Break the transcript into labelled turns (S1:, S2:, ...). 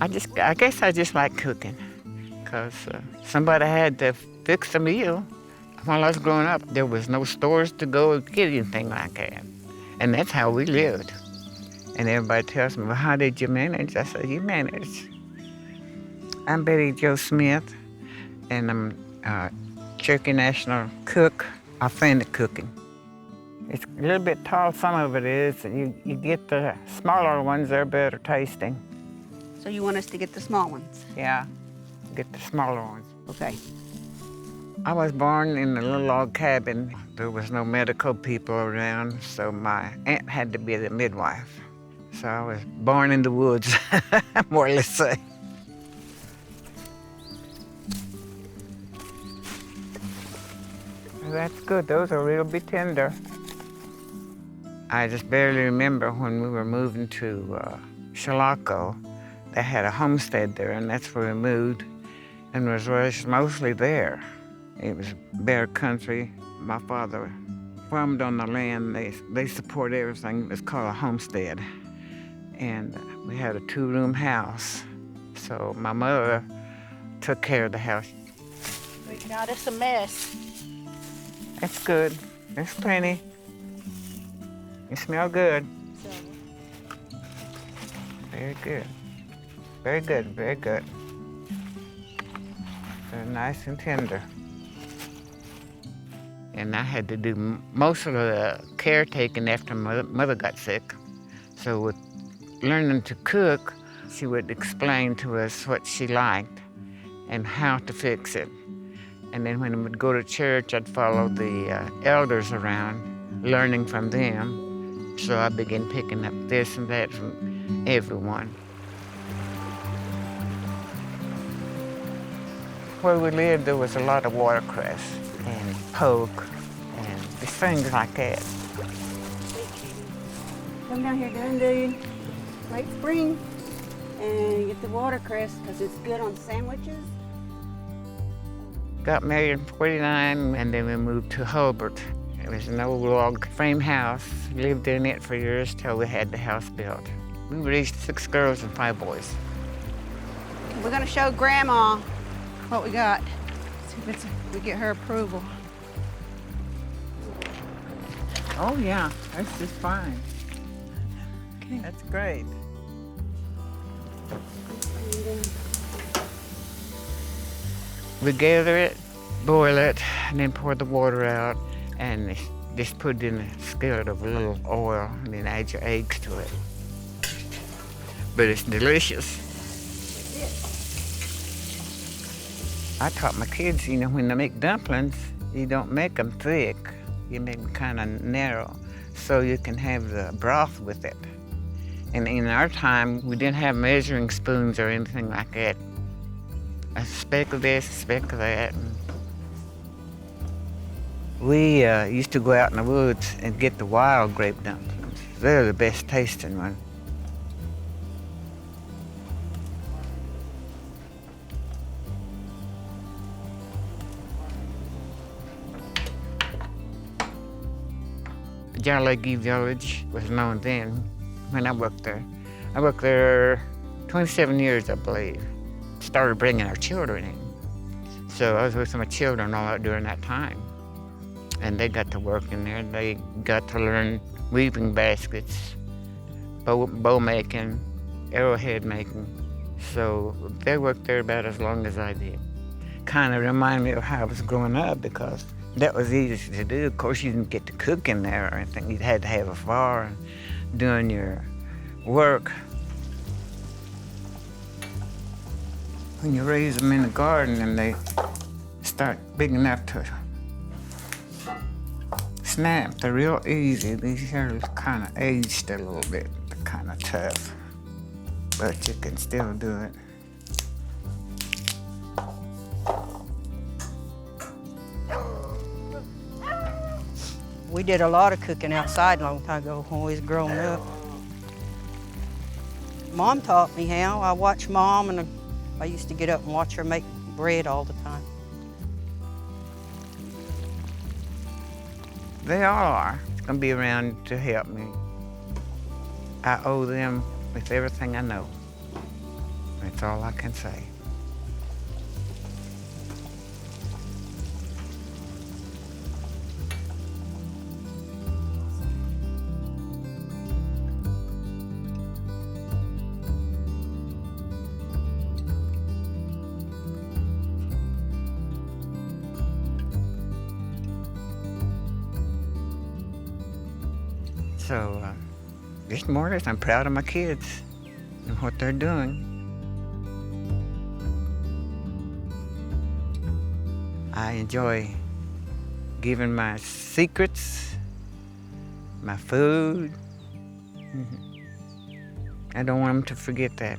S1: I guess I just like cooking, because somebody had to fix a meal. While I was growing up, there was no stores to go get anything like that. And that's how we lived. And everybody tells me, well, how did you manage? I said, you manage. I'm Betty Jo Smith, and I'm a Cherokee National cook, authentic cooking. It's a little bit tall, some of it is. You get the smaller ones, they're better tasting.
S2: So you want us to get the small ones?
S1: Yeah, get the smaller ones.
S2: Okay.
S1: I was born in a little log cabin. There was no medical people around, so my aunt had to be the midwife. So I was born in the woods, more or less say. That's good, those will real be tender. I just barely remember when we were moving to Cherokee. They had a homestead there, and that's where we moved, and was raised mostly there. It was bare country. My father farmed on the land. They support everything. It was called a homestead. And we had a 2-room house. So my mother took care of the house.
S2: Right now, it's a mess.
S1: That's good. There's plenty. You smell good. Very good. Very good, very good. They're nice and tender. And I had to do most of the caretaking after my mother got sick. So with learning to cook, she would explain to us what she liked and how to fix it. And then when I would go to church, I'd follow the elders around, learning from them. So I began picking up this and that from everyone. Where we lived, there was a lot of watercress and poke and things like that.
S2: Come down here during the late spring and get the watercress because it's good on sandwiches.
S1: Got married in '49, and then we moved to Hulbert. It was an old log frame house. Lived in it for years till we had the house built. We raised 6 girls and 5 boys.
S2: We're gonna show Grandma what we got. See if we get her approval.
S1: Oh yeah, that's just fine.
S2: Okay.
S1: That's great. We gather it, boil it, and then pour the water out, and just put it in a skillet of a little oil, and then add your eggs to it. But it's delicious. I taught my kids, you know, when they make dumplings, you don't make them thick. You make them kind of narrow, so you can have the broth with it. And in our time, we didn't have measuring spoons or anything like that. A speck of this, a speck of that. We used to go out in the woods and get the wild grape dumplings. They're the best tasting one. Cherokee Village was known then when I worked there. I worked there 27 years, I believe. Started bringing our children in. So I was with my children all out during that time. And they got to work in there. They got to learn weaving baskets, bow making, arrowhead making. So they worked there about as long as I did. Kind of reminded me of how I was growing up, because that was easy to do. Of course, you didn't get to cook in there or anything. You had to have a fire and doing your work. When you raise them in the garden and they start big enough to snap, they're real easy. These here are kind of aged a little bit. They're kind of tough, but you can still do it.
S2: We did a lot of cooking outside a long time ago when we was growing up. Mom taught me how. I watched Mom, and I used to get up and watch her make bread all the time.
S1: They all are. It's gonna be around to help me. I owe them with everything I know. That's all I can say. So, just more or less, I'm proud of my kids and what they're doing. I enjoy giving my secrets, my food. I don't want them to forget that.